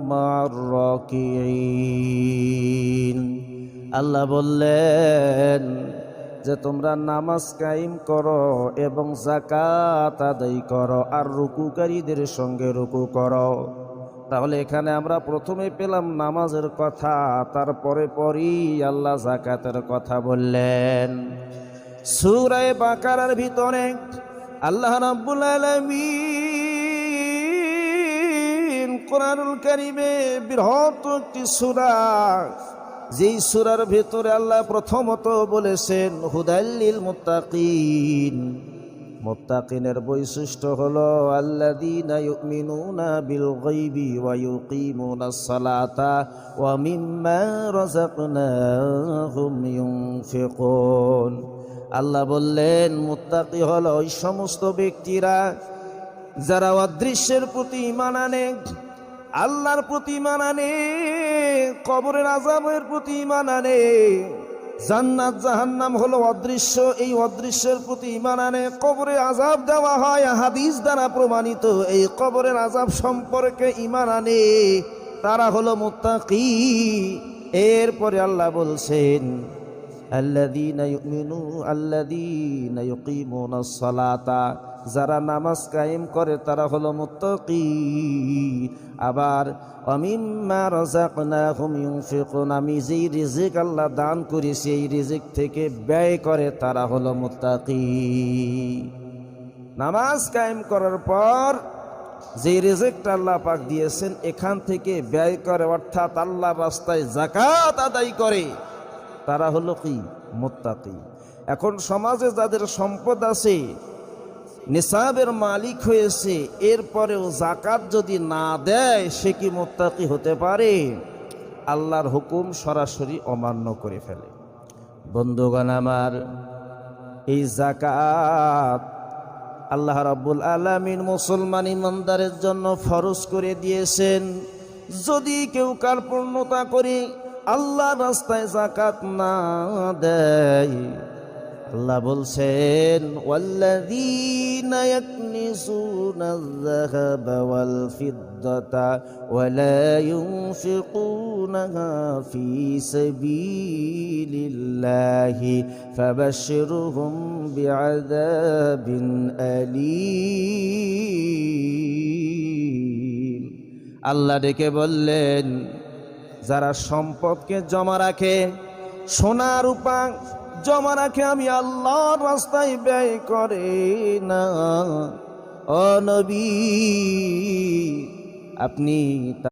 মা'আর রাকিঈন। আল্লাহ বললেন যে তোমরা নামাজ কায়েম করো এবং যাকাত আদায় করো আর রুকুকারীদের সঙ্গে রুকু করো। তাহলে এখানে আমরা প্রথমে পেলাম নামাজের কথা, তারপরে পরই আল্লাহ যাকাতের কথা বললেন। সূরা বাকারার ভিতরে আল্লাহ রাব্বুল আলামিন কোরআনুল কারীমে বৃহৎ একটি সূরা, যেই সূরার ভিতরে আল্লাহ প্রথমত বলেছেন হুদাল্লিল মুত্তাকিন। মুত্তাকিনের বৈশিষ্ট্য হলো আল্লাযীনা ইউমিনুনা বিল গায়বি ওয়া ইউকিমুনাস সালাতা ওয়া মিম্মা রাযাকনাহুম ইউনফিকুন। আল্লাহ বললেন মুত্তাকি হলো ওই সমস্ত ব্যক্তিরা যারা অদৃশ্যের প্রতি ঈমান আনে, আল্লাহর প্রতি ঈমান আনে, কবরের আযাবের প্রতি ঈমান আনে। জান্নাত জাহান্নাম হলো অদৃশ্য, এই অদৃশ্যের প্রতি ঈমান আনে। কবরে আযাব দেওয়া হয়, হাদিস দ্বারা প্রমাণিত। এই কবরের আযাব সম্পর্কে ঈমান আনে, তারা হলো মুত্তাকি। এরপরে আল্লাহ বলছেন আল্লাযীনা ইউকিমুনাস সালাতা, যারা নামাজ কায়েম করে তারা হলো মুত্তাকি। আবার ওয়ামিম্মা রাযাকনাহুম ইউনফিকুন, আমি যেই রিজিক আল্লাহ দান করেছি এই রিজিক থেকে ব্যয় করে তারা হলো মুত্তাকি। নামাজ কায়েম করার পর যে রিজিকটা আল্লাহ পাক দিয়েছেন এখান থেকে ব্যয় করে, অর্থাৎ আল্লাহর রাস্তায় যাকাত আদায় করে, তারা হলো কি? মুত্তাকি। এখন সমাজে যাদের সম্পদ আছে, নিসাবের মালিক হয়েছে, এরপরেও যাকাত যদি না দেয় সে কি মুত্তাকি হতে পারে? আল্লাহর হুকুম সরাসরি অমান্য করে ফেলে। বন্ধুগণ আমার, এই যাকাত আল্লাহ রাব্বুল আলামিন মুসলমান ইমানদারের জন্য ফরজ করে দিয়েছেন। যদি কেউ কার্পণ্যতা করে আল্লাহর রাস্তায় যাকাত না দেয়, আল্লাহ বলছেন ওয়াল্লাযীনা ইয়াকনিজুনায যাহাবা ওয়াল ফিদ্দাতা ওয়া লা ইউনফিকুনাহা ফী সাবিলিল্লাহি ফাবাশশিরহুম বিআযাবিন আলীম। আল্লাহ ডেকে বললেন যারা সম্পদকে জমা রাখে, সোনা রূপা জমা রাখে, আমি আল্লাহর রাস্তায় ব্যয় করে না, ও নবী আপনি